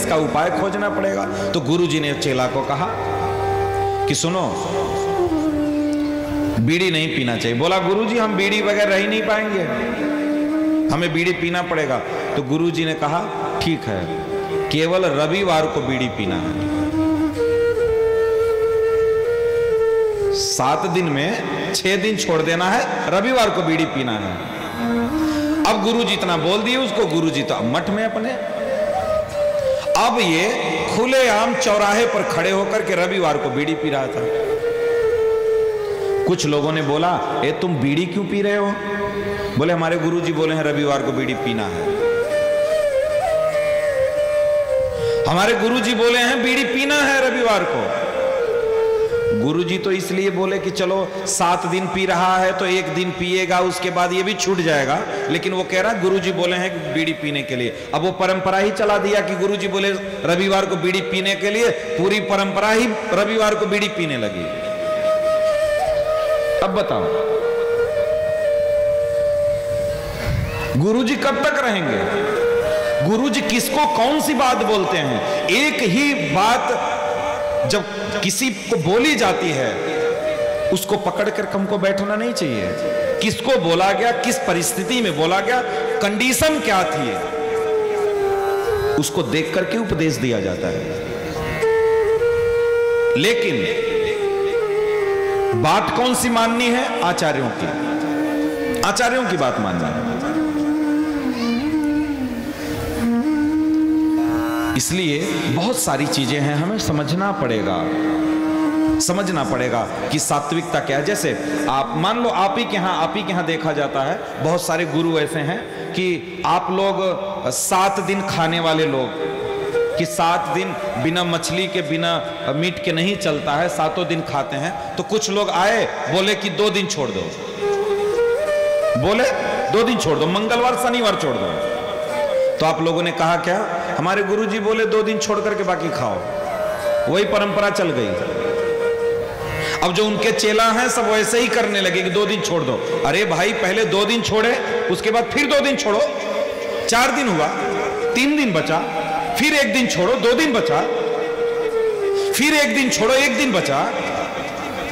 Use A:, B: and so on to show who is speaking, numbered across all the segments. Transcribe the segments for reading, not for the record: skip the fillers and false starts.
A: इसका उपाय खोजना पड़ेगा। तो गुरुजी ने चेला को कहा कि सुनो, बीड़ी नहीं पीना चाहिए। बोला गुरुजी हम बीड़ी बगैर रह ही नहीं पाएंगे, हमें बीड़ी पीना पड़ेगा। तो गुरुजी ने कहा ठीक है, केवल रविवार को बीड़ी पीना है। 7 दिन में 6 दिन छोड़ देना है, रविवार को बीड़ी पीना है। अब गुरुजी इतना बोल दिए उसको, गुरुजी तो मठ में अपने। अब ये खुलेआम चौराहे पर खड़े होकर के रविवार को बीड़ी पी रहा था। कुछ लोगों ने बोला ए तुम बीड़ी क्यों पी रहे हो? बोले हमारे गुरुजी बोले हैं रविवार को बीड़ी पीना है। हमारे गुरुजी बोले हैं बीड़ी पीना है रविवार को। गुरुजी तो इसलिए बोले कि चलो 7 दिन पी रहा है तो 1 दिन पिएगा, उसके बाद ये भी छूट जाएगा। लेकिन वो कह रहा गुरुजी बोले हैं कि बीड़ी पीने के लिए। अब वो परंपरा ही चला दिया कि गुरुजी बोले रविवार को बीड़ी पीने के लिए, पूरी परंपरा ही रविवार को बीड़ी पीने लगी। अब बताओ गुरुजी कब तक रहेंगे? गुरुजी किसको कौन सी बात बोलते हैं? एक ही बात जब किसी को बोली जाती है उसको पकड़ कर हमको बैठना नहीं चाहिए। किसको बोला गया, किस परिस्थिति में बोला गया, कंडीशन क्या थी, उसको देख करके उपदेश दिया जाता है। लेकिन बात कौन सी माननी है? आचार्यों की, आचार्यों की बात माननी है। इसलिए बहुत सारी चीजें हैं, हमें समझना पड़ेगा कि सात्विकता क्या है। जैसे आप मान लो आप ही के यहाँ देखा जाता है, बहुत सारे गुरु ऐसे हैं कि आप लोग 7 दिन खाने वाले लोग, कि 7 दिन बिना मछली के बिना मीट के नहीं चलता है, 7 दिन खाते हैं। तो कुछ लोग आए बोले कि 2 दिन छोड़ दो, बोले 2 दिन छोड़ दो, मंगलवार शनिवार छोड़ दो। तो आप लोगों ने कहा क्या? हमारे गुरुजी बोले 2 दिन छोड़ करके बाकी खाओ। वही परंपरा चल गई। अब जो उनके चेला हैं सब वैसे ही करने लगे कि 2 दिन छोड़ दो। अरे भाई पहले 2 दिन छोड़े, उसके बाद फिर 2 दिन छोड़ो, 4 दिन हुआ, 3 दिन बचा, फिर 1 दिन छोड़ो, 2 दिन बचा, फिर 1 दिन छोड़ो, 1 दिन बचा,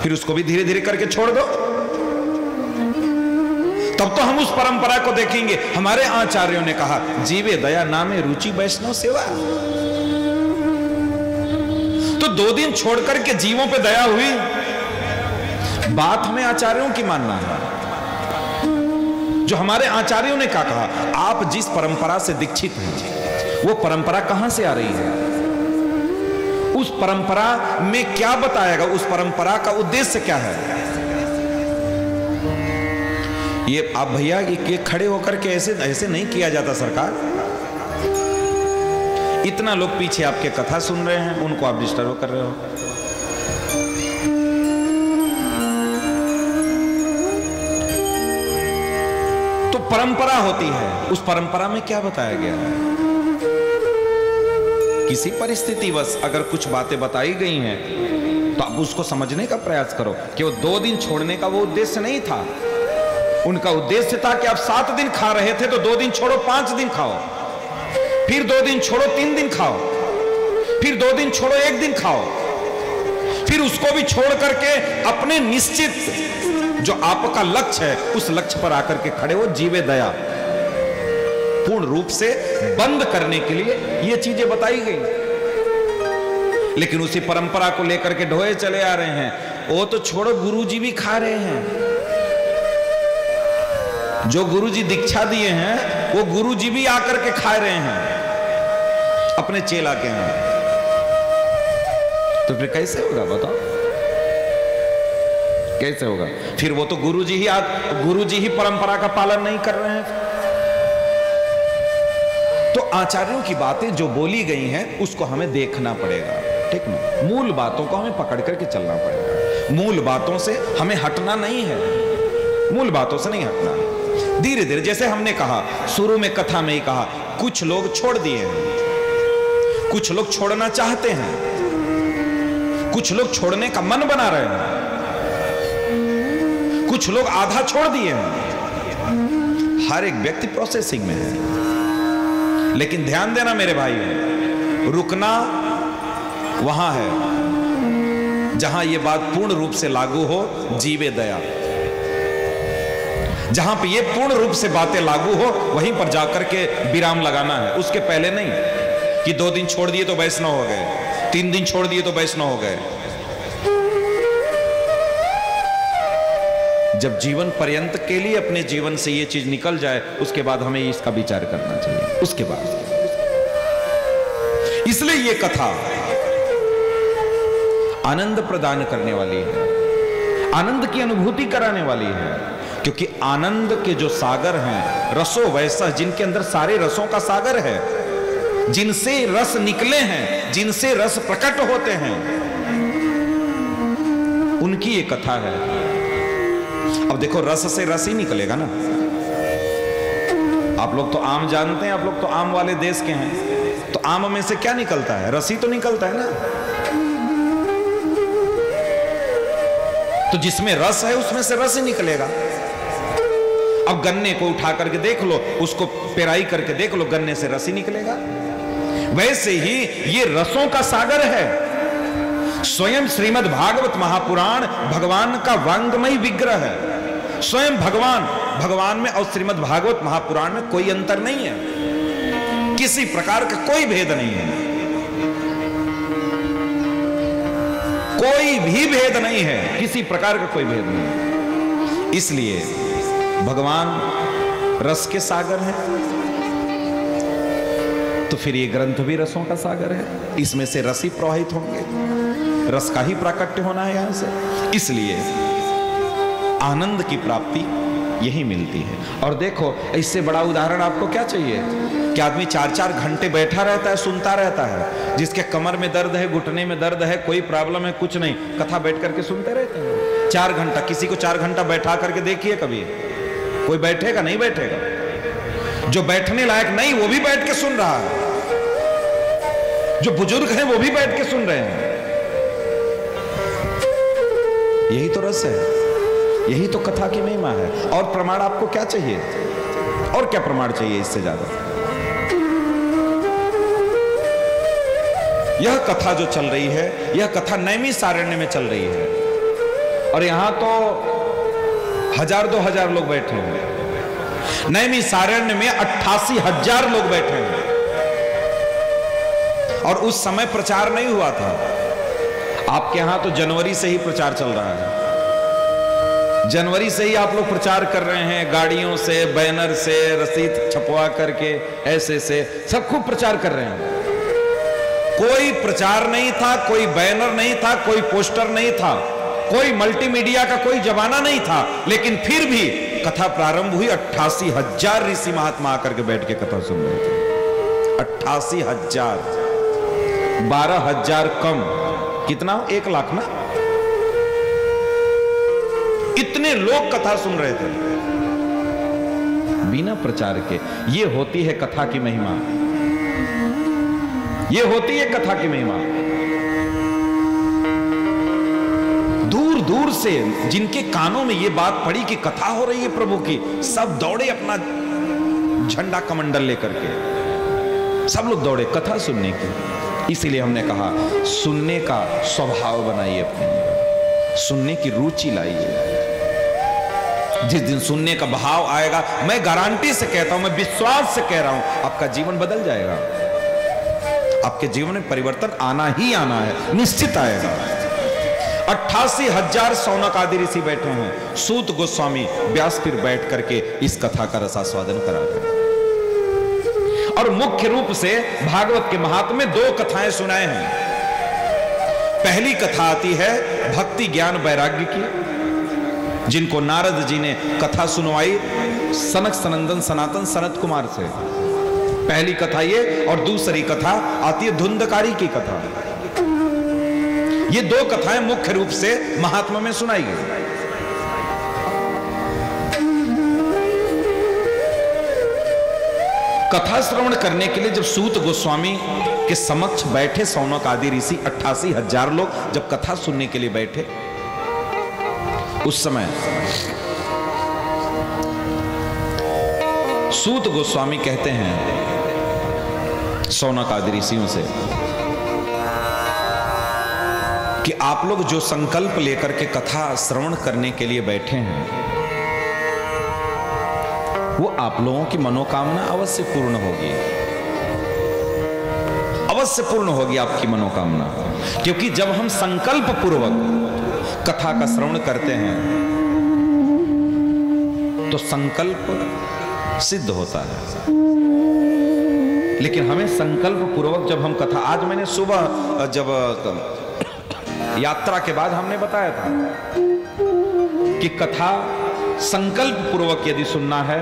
A: फिर उसको भी धीरे धीरे करके छोड़ दो। तब तो हम उस परंपरा को देखेंगे। हमारे आचार्यों ने कहा जीवे दया नामे रुचि वैष्णव सेवा। तो 2 दिन छोड़ करके जीवों पे दया हुई, बात में आचार्यों की मानना है। जो हमारे आचार्यों ने क्या कहा, आप जिस परंपरा से दीक्षित हैं वो परंपरा कहां से आ रही है, उस परंपरा में क्या बताएगा, उस परंपरा का उद्देश्य क्या है। ये आप भैया ये खड़े होकर के ऐसे नहीं किया जाता सरकार। इतना लोग पीछे आपके कथा सुन रहे हैं, उनको आप डिस्टर्ब कर रहे हो। तो परंपरा होती है, उस परंपरा में क्या बताया गया है। किसी परिस्थितिवश अगर कुछ बातें बताई गई हैं तो आप उसको समझने का प्रयास करो कि वो 2 दिन छोड़ने का वो उद्देश्य नहीं था। उनका उद्देश्य था कि आप 7 दिन खा रहे थे तो 2 दिन छोड़ो, 5 दिन खाओ, फिर 2 दिन छोड़ो, 3 दिन खाओ, फिर 2 दिन छोड़ो, 1 दिन खाओ, फिर उसको भी छोड़ करके अपने निश्चित जो आपका लक्ष्य है उस लक्ष्य पर आकर के खड़े हो। जीवे दया पूर्ण रूप से बंद करने के लिए ये चीजें बताई गई। लेकिन उसी परंपरा को लेकर के ढोए चले आ रहे हैं। वो तो छोड़ो, गुरुजी भी खा रहे हैं। जो गुरुजी दीक्षा दिए हैं वो गुरुजी भी आकर के खा रहे हैं अपने चेला के हैं। तो फिर कैसे होगा बताओ, कैसे होगा? फिर वो तो गुरुजी ही परंपरा का पालन नहीं कर रहे हैं। तो आचार्यों की बातें जो बोली गई हैं उसको हमें देखना पड़ेगा, ठीक ना। मूल बातों को हमें पकड़ करके चलना पड़ेगा। मूल बातों से हमें हटना नहीं है, मूल बातों से नहीं हटना है। धीरे धीरे, जैसे हमने कहा शुरू में कथा में ही कहा, कुछ लोग छोड़ दिए हैं, कुछ लोग छोड़ना चाहते हैं, कुछ लोग छोड़ने का मन बना रहे हैं, कुछ लोग आधा छोड़ दिए हैं। हर एक व्यक्ति प्रोसेसिंग में है। लेकिन ध्यान देना मेरे भाई, रुकना वहां है जहां ये बात पूर्ण रूप से लागू हो, जीवे दया। जहां पे ये पूर्ण रूप से बातें लागू हो वहीं पर जाकर के विराम लगाना है, उसके पहले नहीं कि 2 दिन छोड़ दिए तो वैष्णव हो गए, 3 दिन छोड़ दिए तो वैष्णव हो गए। जब जीवन पर्यंत के लिए अपने जीवन से ये चीज निकल जाए उसके बाद हमें इसका विचार करना चाहिए। उसके बाद इसलिए ये कथा आनंद प्रदान करने वाली है, आनंद की अनुभूति कराने वाली है, क्योंकि आनंद के जो सागर हैं, रसो वैसा, जिनके अंदर सारे रसों का सागर है, जिनसे रस निकले हैं, जिनसे रस प्रकट होते हैं, उनकी ये कथा है। अब देखो रस से रस ही निकलेगा ना। आप लोग तो आम जानते हैं, आप लोग तो आम वाले देश के हैं, तो आम में से क्या निकलता है? रस ही तो निकलता है ना। तो जिसमें रस है उसमें से रस ही निकलेगा। अब गन्ने को उठा करके देख लो, उसको पेराई करके देख लो, गन्ने से रस ही निकलेगा। वैसे ही ये रसों का सागर है। स्वयं श्रीमद् भागवत महापुराण भगवान का वांगमयी विग्रह है। स्वयं भगवान में और श्रीमद् भागवत महापुराण में कोई अंतर नहीं है, किसी प्रकार का कोई भेद नहीं है, कोई भी भेद नहीं है, किसी प्रकार का कोई भेद नहीं है। इसलिए भगवान रस के सागर है, तो फिर ये ग्रंथ भी रसों का सागर है, इसमें से रस ही प्रवाहित होंगे, रस का ही प्राकट्य होना है यहां से। इसलिए आनंद की प्राप्ति यही मिलती है। और देखो इससे बड़ा उदाहरण आपको क्या चाहिए कि आदमी 4-4 घंटे बैठा रहता है, सुनता रहता है, जिसके कमर में दर्द है, घुटने में दर्द है, कोई प्रॉब्लम है, कुछ नहीं, कथा बैठ करके सुनते रहते हैं 4 घंटा। किसी को 4 घंटा बैठा करके देखिए कभी, कोई बैठेगा? नहीं बैठेगा। जो बैठने लायक नहीं वो भी बैठ के सुन रहा है, जो बुजुर्ग हैं वो भी बैठ के सुन रहे हैं। यही तो रस है, यही तो कथा की महिमा है। और प्रमाण आपको क्या चाहिए? और क्या प्रमाण चाहिए इससे ज्यादा? यह कथा जो चल रही है, यह कथा नैमिषारण्य में चल रही है, और यहां तो 1000-2000 लोग बैठे हैं। नैमिषारण्य में 88,000 लोग बैठे हैं, और उस समय प्रचार नहीं हुआ था। आपके यहां तो जनवरी से ही प्रचार चल रहा है, जनवरी से ही आप लोग प्रचार कर रहे हैं, गाड़ियों से, बैनर से, रसीद छपवा करके, ऐसे से सब खूब प्रचार कर रहे हैं। कोई प्रचार नहीं था, कोई बैनर नहीं था, कोई पोस्टर नहीं था, कोई मल्टीमीडिया का कोई जमाना नहीं था, लेकिन फिर भी कथा प्रारंभ हुई। 88,000 ऋषि महात्मा आकर के बैठ के कथा सुन रहे थे। 88,000, 12,000 कम, कितना? 1 लाख ना। इतने लोग कथा सुन रहे थे बिना प्रचार के। ये होती है कथा की महिमा, ये होती है कथा की महिमा। दूर दूर से जिनके कानों में ये बात पड़ी कि कथा हो रही है प्रभु की, सब दौड़े अपना झंडा कमंडल लेकर के, सब लोग दौड़े कथा सुनने की। इसीलिए हमने कहा सुनने का स्वभाव बनाइए अपने, सुनने की रुचि लाइए। जिस दिन सुनने का भाव आएगा, मैं गारंटी से कहता हूं, मैं विश्वास से कह रहा हूं, आपका जीवन बदल जाएगा। आपके जीवन में परिवर्तन आना ही आना है, निश्चित आएगा। 88,000 शौनक आदि ऋषि बैठे हैं, सूत गोस्वामी व्यासपीठ बैठ करके इस कथा का रसास्वादन करा रहे हैं। और मुख्य रूप से भागवत के महात्म्य में 2 कथाएं सुनाए हैं। पहली कथा आती है भक्ति ज्ञान वैराग्य की, जिनको नारद जी ने कथा सुनवाई सनक सनंदन सनातन सनत कुमार से। पहली कथा ये, और दूसरी कथा आती है धुंधकारी की कथा। ये 2 कथाएं मुख्य रूप से महात्मा में सुनाई गई। कथा श्रवण करने के लिए जब सूत गोस्वामी के समक्ष बैठे शौनक आदि ऋषि, 88,000 लोग जब कथा सुनने के लिए बैठे, उस समय सूत गोस्वामी कहते हैं शौनक आदि ऋषियों से कि आप लोग जो संकल्प लेकर के कथा श्रवण करने के लिए बैठे हैं, वो आप लोगों की मनोकामना अवश्य पूर्ण होगी, अवश्य पूर्ण होगी आपकी मनोकामना। क्योंकि जब हम संकल्प पूर्वक कथा का श्रवण करते हैं तो संकल्प सिद्ध होता है। लेकिन हमें संकल्प पूर्वक जब हम कथा, आज मैंने सुबह जब यात्रा के बाद हमने बताया था कि कथा संकल्प पूर्वक यदि सुनना है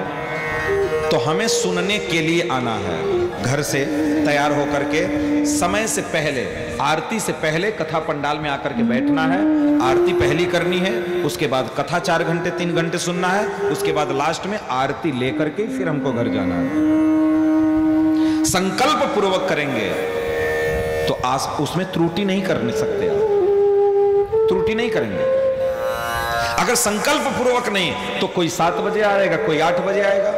A: तो हमें सुनने के लिए आना है। घर से तैयार होकर के समय से पहले, आरती से पहले कथा पंडाल में आकर के बैठना है। आरती पहली करनी है, उसके बाद कथा 4 घंटे 3 घंटे सुनना है, उसके बाद लास्ट में आरती लेकर के फिर हमको घर जाना है। संकल्प पूर्वक करेंगे तो उसमें त्रुटि नहीं कर सकते आप, त्रुटि नहीं करेंगे। अगर संकल्प पूर्वक नहीं तो कोई 7 बजे आएगा, कोई 8 बजे आएगा,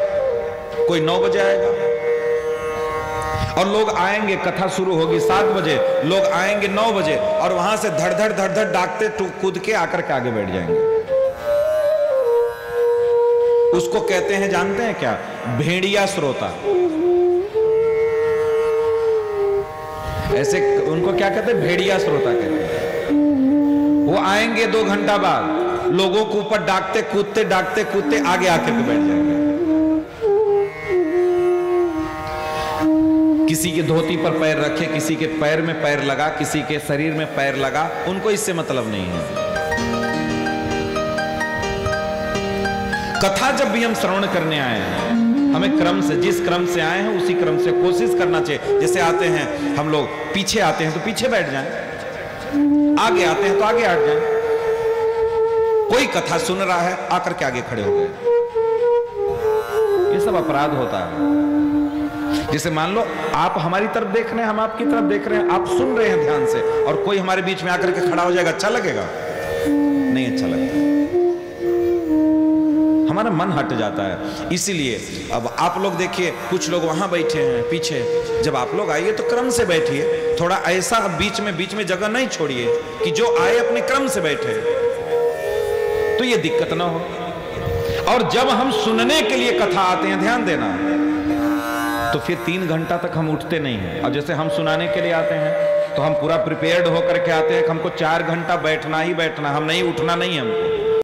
A: कोई 9 बजे आएगा। और लोग आएंगे, कथा शुरू होगी 7 बजे, लोग आएंगे 9 बजे और वहां से धड़ धड़ डाकते कूद के आकर के आगे बैठ जाएंगे। उसको कहते हैं, जानते हैं क्या? भेड़िया श्रोता। ऐसे उनको क्या कहते हैं? भेड़िया श्रोता कहते हैं। वो आएंगे 2 घंटा बाद, लोगों को ऊपर डाकते कूदते आगे आकर के बैठ जाएंगे। किसी के धोती पर पैर रखे, किसी के पैर में पैर लगा, किसी के शरीर में पैर लगा, उनको इससे मतलब नहीं है। कथा जब भी हम श्रवण करने आए हैं, हमें क्रम से, जिस क्रम से आए हैं उसी क्रम से कोशिश करना चाहिए। जैसे आते हैं हम लोग, पीछे आते हैं तो पीछे बैठ जाएं, आगे आते हैं तो आगे हट जाएं। कोई कथा सुन रहा है, आकर के आगे खड़े हो गए, ये सब अपराध होता है। जैसे मान लो आप हमारी तरफ देख रहे हैं, हम आपकी तरफ देख रहे हैं, आप सुन रहे हैं ध्यान से, और कोई हमारे बीच में आकर के खड़ा हो जाएगा, अच्छा लगेगा? नहीं अच्छा लगता, हमारा मन हट जाता है। इसीलिए अब आप लोग देखिए, कुछ लोग वहां बैठे हैं पीछे, जब आप लोग आइए तो क्रम से बैठिए, थोड़ा ऐसा बीच में जगह नहीं छोड़िए कि जो आए अपने क्रम से बैठे, तो ये दिक्कत ना हो। और जब हम सुनने के लिए कथा आते हैं, ध्यान देना, तो फिर 3 घंटा तक हम उठते नहीं हैं। और जैसे हम सुनाने के लिए आते हैं तो हम पूरा प्रिपेयर्ड होकर के आते हैं कि हमको 4 घंटा बैठना ही बैठना, हम नहीं उठना नहीं, हमको